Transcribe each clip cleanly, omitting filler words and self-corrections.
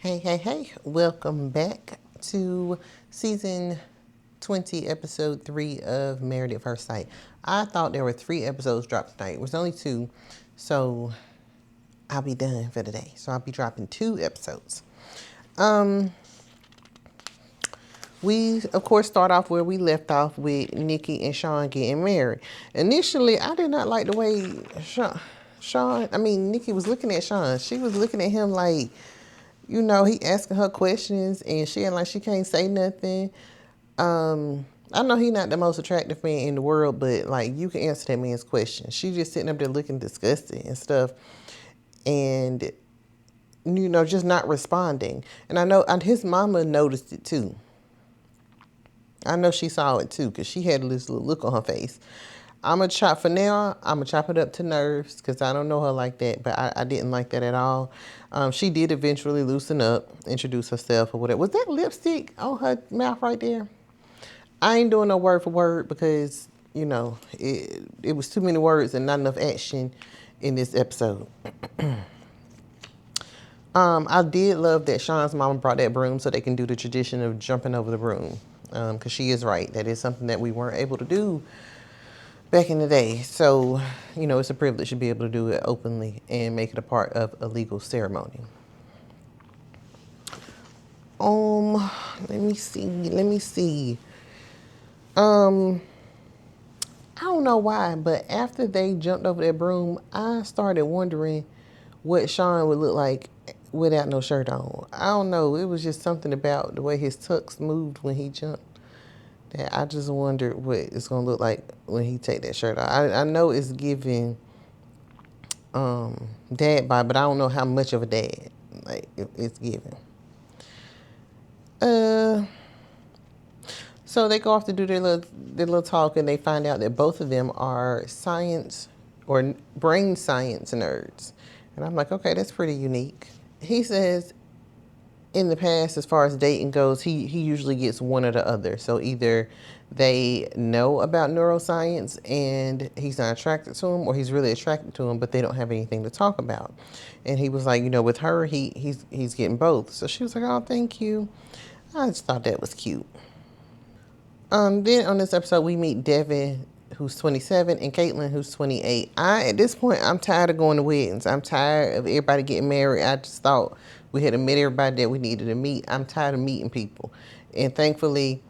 Hey, welcome back to season 20, episode 3 of Married at First Sight. I thought there were 3 episodes dropped tonight. It was only 2, so I'll be done for today. So I'll be dropping 2 episodes. We, of course, start off where we left off with Nikki and Shawn getting married. Initially, I did not like the way Nikki was looking at Shawn. She was looking at him like, he asking her questions and she ain't like she can't say nothing. I know he not the most attractive man in the world, but like you can answer that man's question. She just sitting up there looking disgusted and stuff, and just not responding. And I know his mama noticed it too. I know she saw it too because she had this little look on her face. I'm going to chop it up to nerves because I don't know her like that, but I didn't like that at all. She did eventually loosen up, introduce herself or whatever. Was that lipstick on her mouth right there? I ain't doing no word for word because, it was too many words and not enough action in this episode. I did love that Shawn's mama brought that broom so they can do the tradition of jumping over the broom. Because she is right. That is something that we weren't able to do back in the day. So, it's a privilege to be able to do it openly and make it a part of a legal ceremony. Let me see. I don't know why, but after they jumped over that broom, I started wondering what Shawn would look like without no shirt on. I don't know. It was just something about the way his tux moved when he jumped that I just wondered what it's going to look like when he take that shirt off. I know it's giving dad vibe, but I don't know how much of a dad like it's giving. So they go off to do their little talk, and they find out that both of them are science or brain science nerds. And I'm like, okay, that's pretty unique. He says in the past, as far as dating goes, he usually gets one or the other. So either they know about neuroscience and he's not attracted to him, or he's really attracted to him, but they don't have anything to talk about. And he was like, with her, he's getting both. So she was like, oh, thank you. I just thought that was cute. Then on this episode, we meet Devon, who's 27, and Caitlyn, who's 28. At this point, I'm tired of going to weddings. I'm tired of everybody getting married. I just thought we had to meet everybody that we needed to meet. I'm tired of meeting people. And thankfully,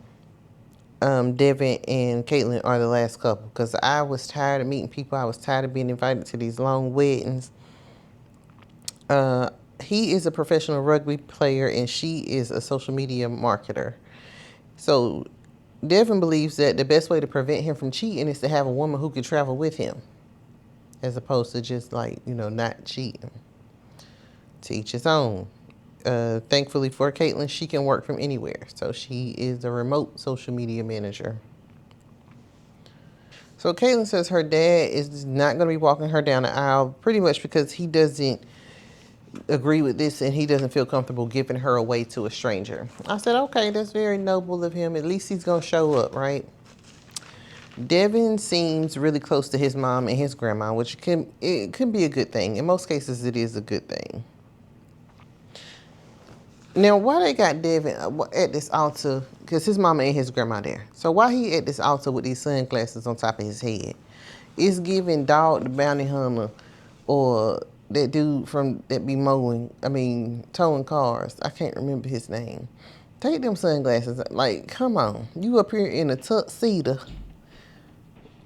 Devon and Caitlyn are the last couple because I was tired of meeting people. I was tired of being invited to these long weddings. He is a professional rugby player and she is a social media marketer. So Devon believes that the best way to prevent him from cheating is to have a woman who can travel with him, as opposed to just not cheating. To each his own. Thankfully for Caitlyn, she can work from anywhere, so she is a remote social media manager. So Caitlyn says her dad is not going to be walking her down the aisle, pretty much because he doesn't agree with this and he doesn't feel comfortable giving her away to a stranger. I said, okay, that's very noble of him. At least he's going to show up, right? Devon seems really close to his mom and his grandma, which can be a good thing. In most cases, it is a good thing. Now, why they got Devon at this altar? Because his mama and his grandma there. So why he at this altar with these sunglasses on top of his head? It's giving Dog the Bounty Hunter or that dude that be towing cars. I can't remember his name. Take them sunglasses. Like, come on. You up here in a tuxedo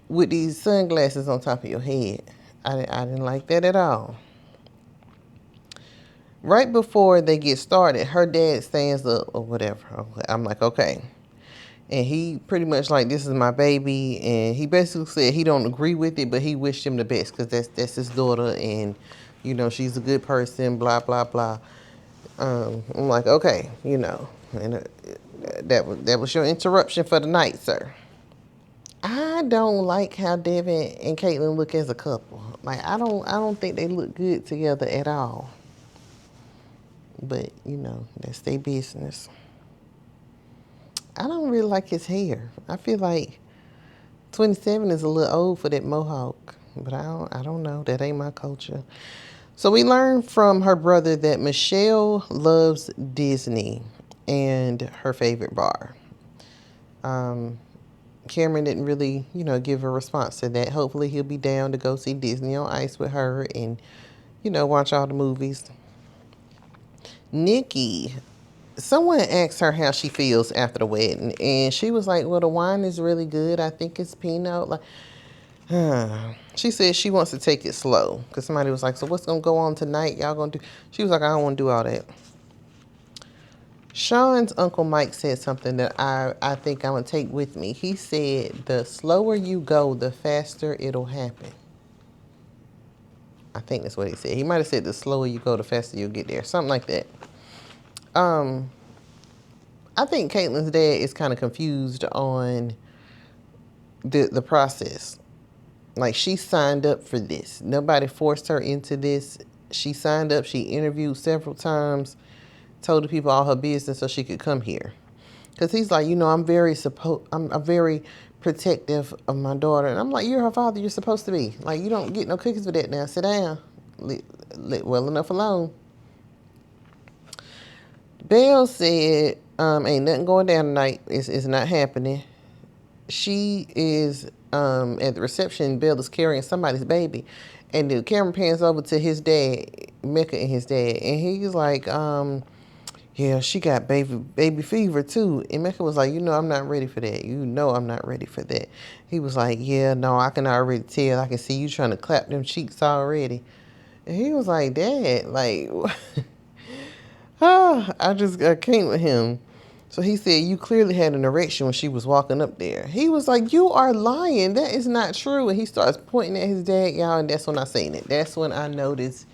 with these sunglasses on top of your head. I didn't like that at all. Right before they get started, her dad stands up or whatever. I'm like, okay. And he pretty much like, this is my baby. And he basically said he don't agree with it, but he wished him the best because that's his daughter. And, she's a good person, blah, blah, blah. I'm like, okay, and that was your interruption for the night, sir. I don't like how Devon and Caitlyn look as a couple. Like, I don't think they look good together at all. But, that's their business. I don't really like his hair. I feel like 27 is a little old for that mohawk. But I don't know. That ain't my culture. So we learned from her brother that Michelle loves Disney and her favorite bar. Cameron didn't really, give a response to that. Hopefully he'll be down to go see Disney on Ice with her and, watch all the movies. Nikki, someone asked her how she feels after the wedding, and she was like, well, the wine is really good. I think it's Pinot. Like, she said she wants to take it slow because somebody was like, so what's going to go on tonight? Y'all going to do? She was like, I don't want to do all that. Shawn's Uncle Mike said something that I think I'm going to take with me. He said, the slower you go, the faster it'll happen. I think that's what he said. He might have said the slower you go, the faster you'll get there. Something like that. I think Caitlyn's dad is kind of confused on the process. Like, she signed up for this. Nobody forced her into this. She signed up. She interviewed several times, told the people all her business so she could come here. Because he's like, I'm very protective of my daughter. And I'm like, you're her father. You're supposed to be. Like, you don't get no cookies for that now. Sit down. Let well enough alone. Belle said, ain't nothing going down tonight. It's not happening. She is at the reception. Belle is carrying somebody's baby. And the camera pans over to his dad, Mecca and his dad. And he's like, yeah, she got baby fever too. And Mecca was like, I'm not ready for that. I'm not ready for that. He was like, yeah, no, I can already tell. I can see you trying to clap them cheeks already. And he was like, Dad, like, I can't with him. So he said, you clearly had an erection when she was walking up there. He was like, you are lying. That is not true. And he starts pointing at his dad, y'all, and that's when I seen it. That's when I noticed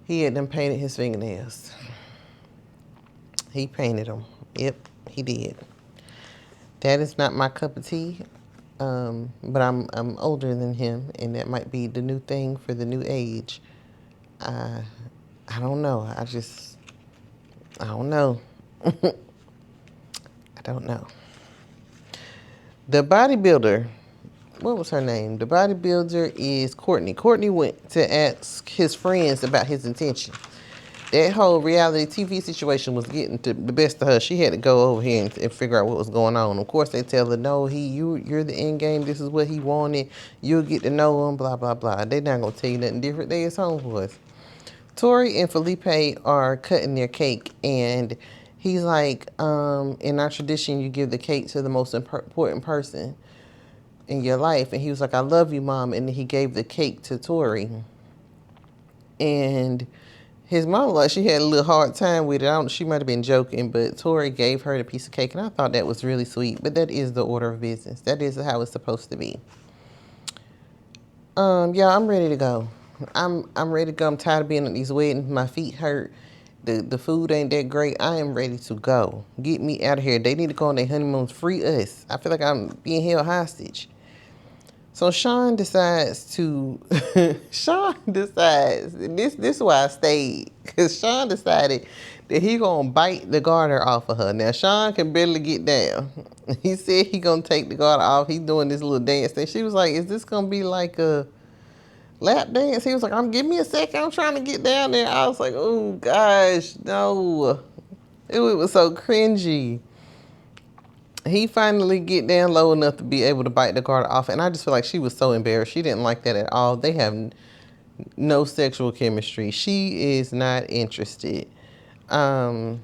he had them painted his fingernails. He painted them. Yep, he did. That is not my cup of tea. But I'm older than him, and that might be the new thing for the new age. I don't know. I don't know. I don't know. The bodybuilder, what was her name? The bodybuilder is Courtney. Courtney went to ask his friends about his intention. That whole reality TV situation was getting to the best of her. She had to go over here and figure out what was going on. Of course, they tell her, no, you're the end game. This is what he wanted. You'll get to know him, blah, blah, blah. They're not going to tell you nothing different. They is homeboys. Tori and Felipe are cutting their cake, and he's like, in our tradition, you give the cake to the most important person in your life. And he was like, I love you, Mom. And he gave the cake to Tori. And his mom, like, she had a little hard time with it. She might have been joking, but Tori gave her the piece of cake, and I thought that was really sweet. But that is the order of business. That is how it's supposed to be. Yeah, I'm ready to go. I'm ready to go. I'm tired of being at these weddings. My feet hurt. The food ain't that great. I am ready to go. Get me out of here. They need to go on their honeymoons. Free us. I feel like I'm being held hostage. So Shawn decides, this is why I stayed. Because Shawn decided that he going to bite the garter off of her. Now, Shawn can barely get down. He said he going to take the garter off. He's doing this little dance thing. She was like, is this going to be like a lap dance? He was like, give me a second. I'm trying to get down there. I was like, oh, gosh, no. It was so cringy. He finally get down low enough to be able to bite the garter off. And I just feel like she was so embarrassed. She didn't like that at all. They have no sexual chemistry. She is not interested. I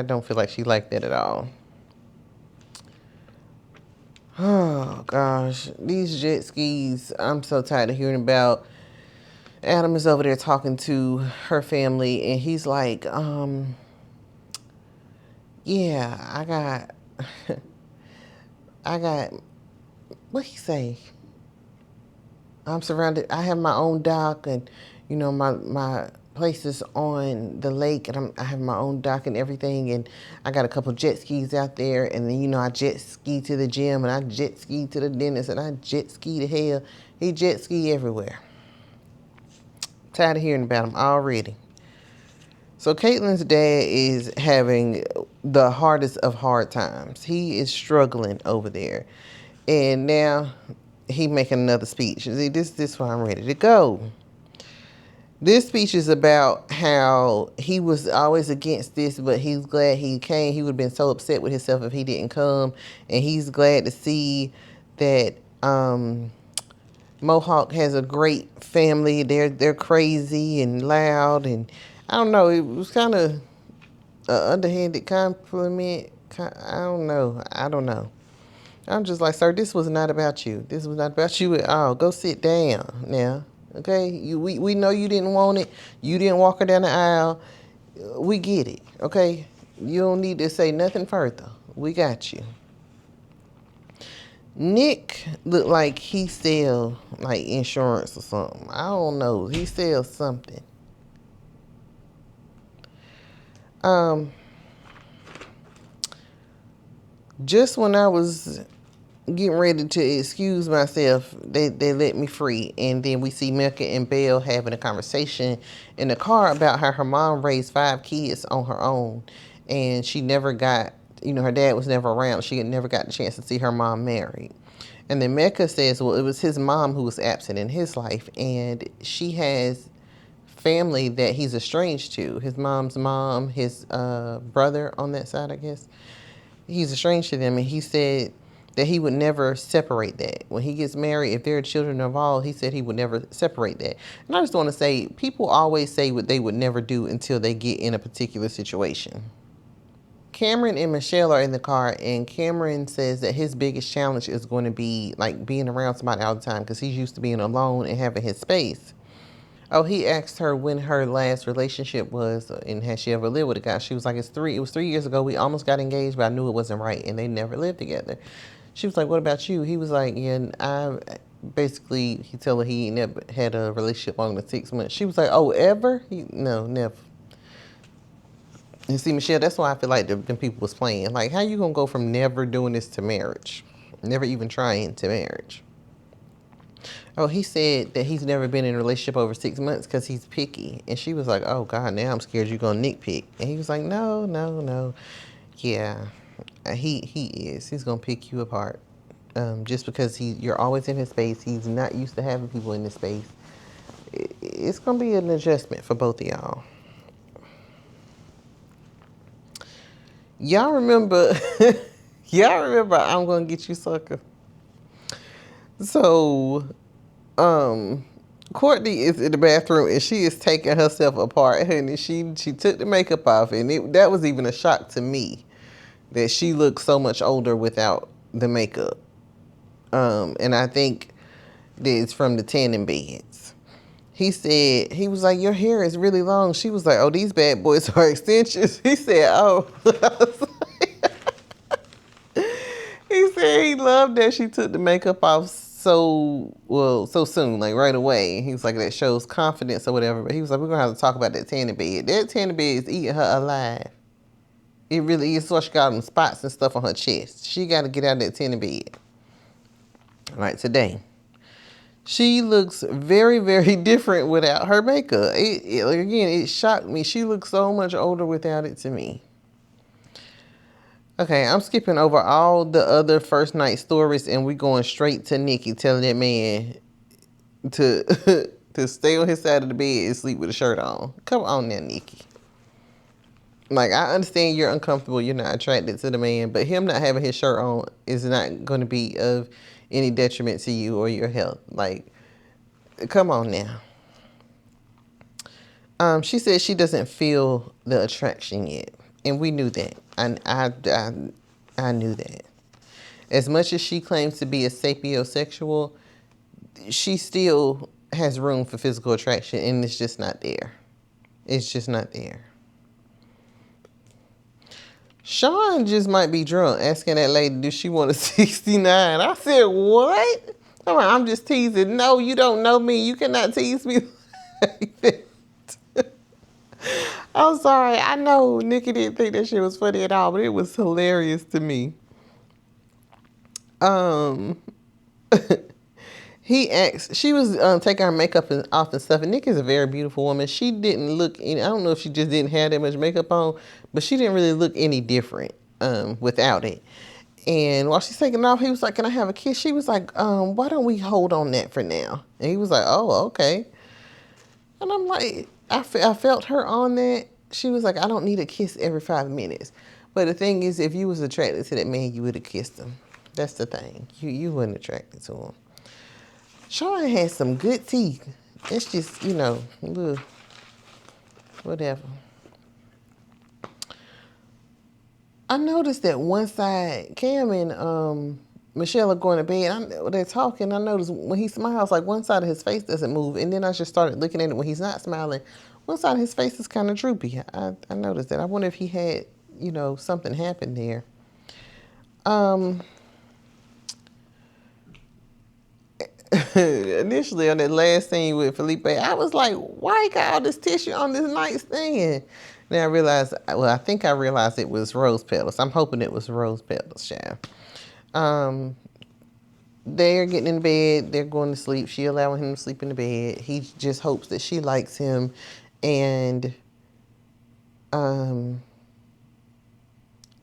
don't feel like she liked that at all. Oh, gosh. These jet skis, I'm so tired of hearing about. Adam is over there talking to her family, and he's like, yeah, I got, what he say? I'm surrounded, I have my own dock, and, my place is on the lake, and I have my own dock and everything, and I got a couple jet skis out there, and then, I jet ski to the gym, and I jet ski to the dentist, and I jet ski to hell. He jet ski everywhere. Tired of hearing about him already. So Caitlyn's dad is having the hardest of hard times. He is struggling over there. And now he making another speech. See, this is why I'm ready to go. This speech is about how he was always against this, but he's glad he came. He would have been so upset with himself if he didn't come. And he's glad to see that Mohawk has a great family. They're crazy and loud, and I don't know. It was kind of an underhanded compliment. I don't know. I'm just like, sir, this was not about you. This was not about you at all. Go sit down now. Okay? We know you didn't want it. You didn't walk her down the aisle. We get it. Okay? You don't need to say nothing further. We got you. Nick looked like he sell like insurance or something. I don't know. He sells something. Just when I was getting ready to excuse myself, they let me free. And then we see Mecca and Belle having a conversation in the car about how her mom raised 5 kids on her own. And she never got, her dad was never around. She had never got the chance to see her mom married. And then Mecca says, well, it was his mom who was absent in his life. And she has family that he's estranged to. His mom's mom, his brother on that side, I guess. He's estranged to them, and he said that he would never separate that. When he gets married, if there are children involved, he said he would never separate that. And I just want to say, people always say what they would never do until they get in a particular situation. Cameron and Michelle are in the car, and Cameron says that his biggest challenge is going to be like being around somebody all the time because he's used to being alone and having his space. Oh, he asked her when her last relationship was and had she ever lived with a guy. She was like, it was 3 years ago. We almost got engaged, but I knew it wasn't right, and they never lived together. She was like, what about you? He was like, yeah, he told her he never had a relationship longer than 6 months. She was like, oh, ever? No, never. And see, Michelle, that's why I feel like the people was playing. Like, how you going to go from never doing this to marriage? Never even trying to marriage. Oh, he said that he's never been in a relationship over 6 months because he's picky. And she was like, oh, God, now I'm scared you're going to nitpick. And he was like, no. Yeah, he is. He's going to pick you apart. Just because you're always in his space. He's not used to having people in his space. It's going to be an adjustment for both of y'all. Y'all remember I'm going to get you, sucker. So, Courtney is in the bathroom and she is taking herself apart, and she took the makeup off, and that was even a shock to me that she looked so much older without the makeup. And I think that it's from the tanning beds. He was like, your hair is really long. She was like, oh, these bad boys are extensions. He said, oh. He said he loved that she took the makeup off so soon, like right away. He was like, that shows confidence or whatever. But he was like, we're going to have to talk about that tanning bed. That tanning bed is eating her alive. It really is. So she got them spots and stuff on her chest. She got to get out of that tanning bed. Like today. She looks very, very different without her makeup. It shocked me. She looks so much older without it to me. Okay, I'm skipping over all the other first night stories, and we're going straight to Nikki telling that man to to stay on his side of the bed and sleep with a shirt on. Come on now, Nikki. Like, I understand you're uncomfortable, you're not attracted to the man, but him not having his shirt on is not going to be of any detriment to you or your health. Like, come on now. She said she doesn't feel the attraction yet, and we knew that. I knew that. As much as she claims to be a sapiosexual, she still has room for physical attraction, and it's just not there. It's just not there. Shawn just might be drunk, asking that lady, does she want a 69? I said, what? I'm just teasing. No, you don't know me. You cannot tease me like that. I'm sorry. I know Nikki didn't think that shit was funny at all, but it was hilarious to me. He asked, she was taking her makeup off and stuff, and Nikki is a very beautiful woman. She didn't look any, I don't know if she just didn't have that much makeup on, but she didn't really look any different without it. And while she's taking it off, he was like, can I have a kiss? She was like, why don't we hold on that for now? And he was like, oh, okay. And I'm like, I felt her on that. She was like, I don't need a kiss every 5 minutes. But the thing is, if you was attracted to that man, you would have kissed him. That's the thing. You weren't attracted to him. Shawn has some good teeth. It's just, ugh, whatever. I noticed that one side, Cam and Michelle are going to bed. They're talking. I noticed when he smiles, like one side of his face doesn't move. And then I just started looking at it when he's not smiling. One side of his face is kind of droopy. I noticed that. I wonder if he had, something happen there. Initially on that last scene with Felipe, I was like, why he got all this tissue on this nightstand? Then I realized, I think I realized it was rose petals. I'm hoping it was rose petals, child. They're getting in bed. They're going to sleep. She allowing him to sleep in the bed. He just hopes that she likes him. And I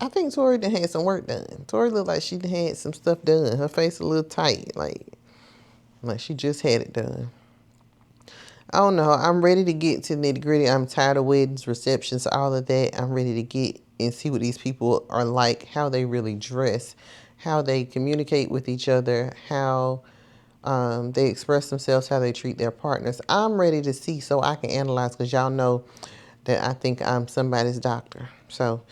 think Tori done had some work done. Tori looked like she done had some stuff done. Her face a little tight, like she just had it done. I don't know. I'm ready to get to the nitty gritty. I'm tired of weddings, receptions, all of that. I'm ready to get and see what these people are like, how they really dress, how they communicate with each other, how they express themselves, how they treat their partners. I'm ready to see so I can analyze, because y'all know that I think I'm somebody's doctor. So